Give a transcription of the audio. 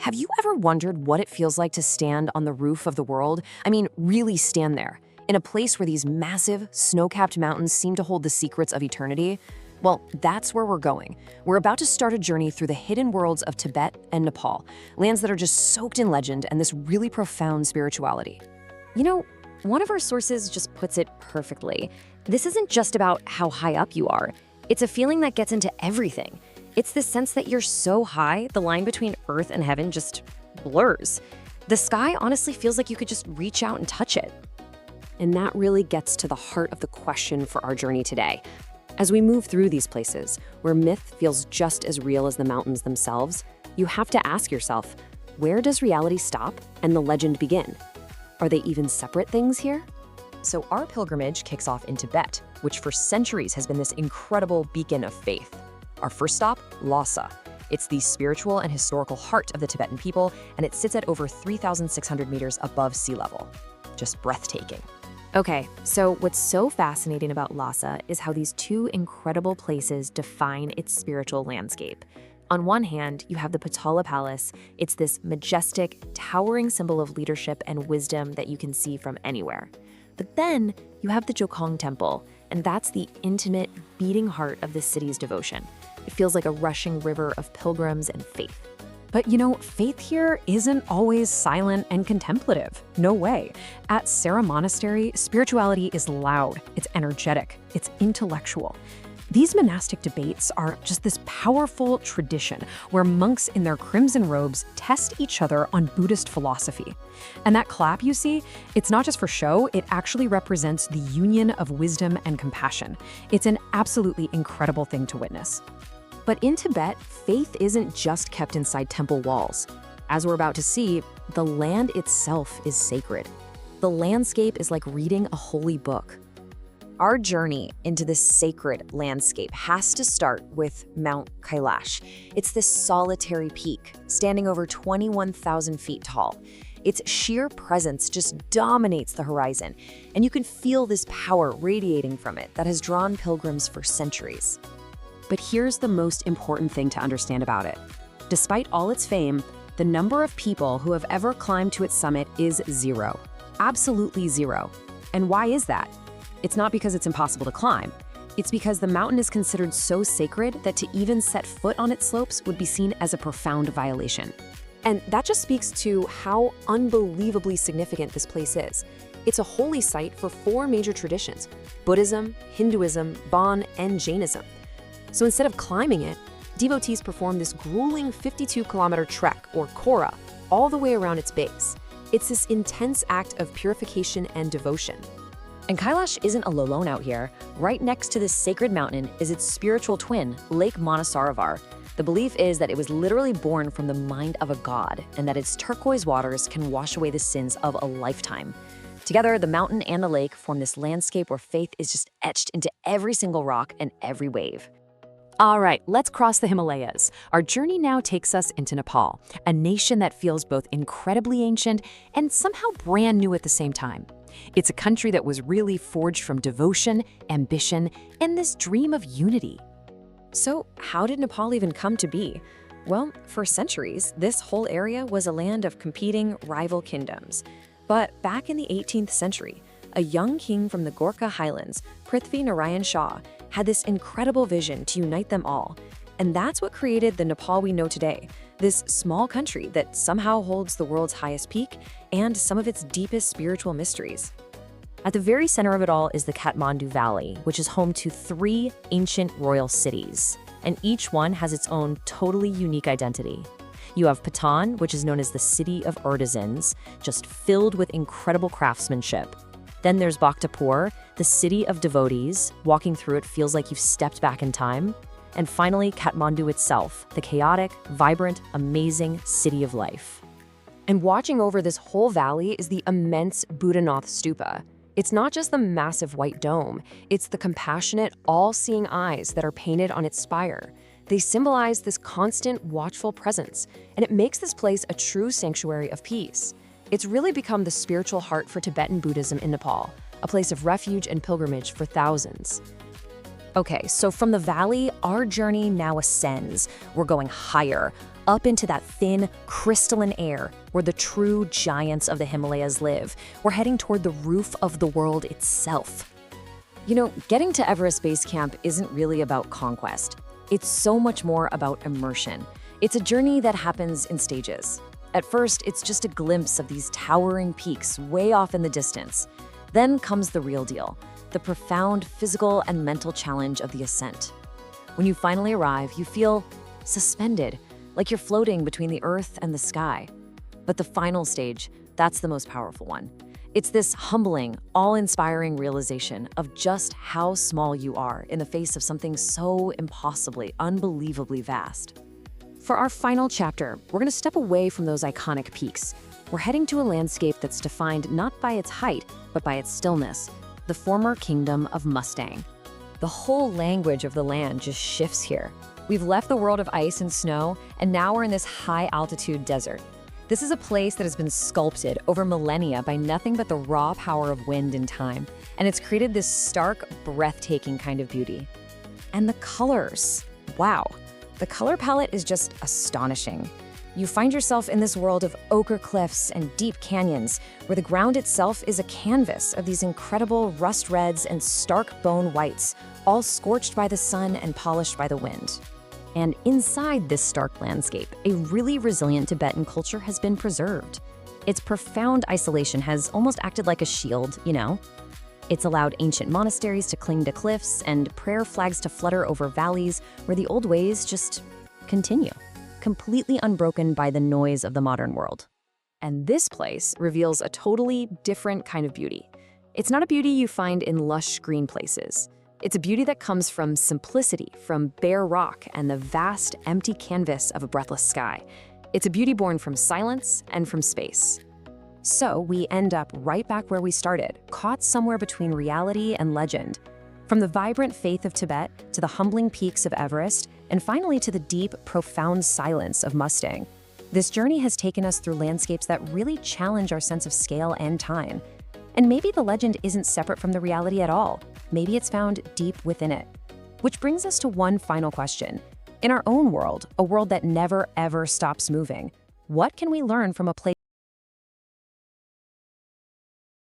Have you ever wondered what it feels like to stand on the roof of the world? I mean, really stand there, in a place where these massive, snow-capped mountains seem to hold the secrets of eternity? Well, that's where we're going. We're about to start a journey through the hidden worlds of Tibet and Nepal, lands that are just soaked in legend and this really profound spirituality. You know, one of our sources just puts it perfectly. This isn't just about how high up you are. It's a feeling that gets into everything. It's the sense that you're so high, the line between earth and heaven just blurs. The sky honestly feels like you could just reach out and touch it. And that really gets to the heart of the question for our journey today. As we move through these places, where myth feels just as real as the mountains themselves, you have to ask yourself, where does reality stop and the legend begin? Are they even separate things here? So our pilgrimage kicks off in Tibet, which for centuries has been this incredible beacon of faith. Our first stop, Lhasa. It's the spiritual and historical heart of the Tibetan people, and it sits at over 3,600 meters above sea level. Just breathtaking. Okay, so what's so fascinating about Lhasa is how these two incredible places define its spiritual landscape. On one hand, you have the Potala Palace. It's this majestic, towering symbol of leadership and wisdom that you can see from anywhere. But then you have the Jokong Temple, and that's the intimate, beating heart of the city's devotion. It feels like a rushing river of pilgrims and faith. But you know, faith here isn't always silent and contemplative. No way. At Sera Monastery, spirituality is loud, it's energetic, it's intellectual. These monastic debates are just this powerful tradition where monks in their crimson robes test each other on Buddhist philosophy. And that clap you see, it's not just for show, it actually represents the union of wisdom and compassion. It's an absolutely incredible thing to witness. But in Tibet, faith isn't just kept inside temple walls. As we're about to see, the land itself is sacred. The landscape is like reading a holy book. Our journey into this sacred landscape has to start with Mount Kailash. It's this solitary peak, standing over 21,000 feet tall. Its sheer presence just dominates the horizon, and you can feel this power radiating from it that has drawn pilgrims for centuries. But here's the most important thing to understand about it. Despite all its fame, the number of people who have ever climbed to its summit is zero. Absolutely zero. And why is that? It's not because it's impossible to climb. It's because the mountain is considered so sacred that to even set foot on its slopes would be seen as a profound violation. And that just speaks to how unbelievably significant this place is. It's a holy site for four major traditions: Buddhism, Hinduism, Bon, and Jainism. So instead of climbing it, devotees perform this grueling 52-kilometer trek, or Kora, all the way around its base. It's this intense act of purification and devotion. And Kailash isn't alone out here. Right next to this sacred mountain is its spiritual twin, Lake Manasaravar. The belief is that it was literally born from the mind of a god, and that its turquoise waters can wash away the sins of a lifetime. Together, the mountain and the lake form this landscape where faith is just etched into every single rock and every wave. All right, let's cross the Himalayas. Our journey now takes us into Nepal, a nation that feels both incredibly ancient and somehow brand new at the same time. It's a country that was really forged from devotion, ambition, and this dream of unity. So how did Nepal even come to be? Well, for centuries, this whole area was a land of competing rival kingdoms. But back in the 18th century, a young king from the Gorkha highlands, Prithvi Narayan Shah, had this incredible vision to unite them all. And that's what created the Nepal we know today, this small country that somehow holds the world's highest peak and some of its deepest spiritual mysteries. At the very center of it all is the Kathmandu Valley, which is home to 3 ancient royal cities, and each one has its own totally unique identity. You have Patan, which is known as the City of Artisans, just filled with incredible craftsmanship. Then there's Bhaktapur, the City of Devotees. Walking through it feels like you've stepped back in time. And finally, Kathmandu itself, the chaotic, vibrant, amazing city of life. And watching over this whole valley is the immense Buddhanath Stupa. It's not just the massive white dome, it's the compassionate, all-seeing eyes that are painted on its spire. They symbolize this constant, watchful presence, and it makes this place a true sanctuary of peace. It's really become the spiritual heart for Tibetan Buddhism in Nepal, a place of refuge and pilgrimage for thousands. Okay, so from the valley, our journey now ascends. We're going higher. up into that thin, crystalline air where the true giants of the Himalayas live. We're heading toward the roof of the world itself. You know, getting to Everest Base Camp isn't really about conquest. It's so much more about immersion. It's a journey that happens in stages. At first, it's just a glimpse of these towering peaks way off in the distance. Then comes the real deal, the profound physical and mental challenge of the ascent. When you finally arrive, you feel suspended, like you're floating between the earth and the sky. But the final stage, that's the most powerful one. It's this humbling, awe-inspiring realization of just how small you are in the face of something so impossibly, unbelievably vast. For our final chapter, we're going to step away from those iconic peaks. We're heading to a landscape that's defined not by its height, but by its stillness, the former kingdom of Mustang. The whole language of the land just shifts here. We've left the world of ice and snow, and now we're in this high-altitude desert. This is a place that has been sculpted over millennia by nothing but the raw power of wind and time, and it's created this stark, breathtaking kind of beauty. And the colors, wow. The color palette is just astonishing. You find yourself in this world of ochre cliffs and deep canyons, where the ground itself is a canvas of these incredible rust reds and stark bone whites, all scorched by the sun and polished by the wind. And inside this stark landscape, a really resilient Tibetan culture has been preserved. Its profound isolation has almost acted like a shield, you know? It's allowed ancient monasteries to cling to cliffs and prayer flags to flutter over valleys where the old ways just continue, completely unbroken by the noise of the modern world. And this place reveals a totally different kind of beauty. It's not a beauty you find in lush green places. It's a beauty that comes from simplicity, from bare rock and the vast, empty canvas of a breathless sky. It's a beauty born from silence and from space. So we end up right back where we started, caught somewhere between reality and legend. From the vibrant faith of Tibet to the humbling peaks of Everest, and finally to the deep, profound silence of Mustang. This journey has taken us through landscapes that really challenge our sense of scale and time. And maybe the legend isn't separate from the reality at all. Maybe it's found deep within it. Which brings us to one final question. In our own world, a world that never ever stops moving, what can we learn from a place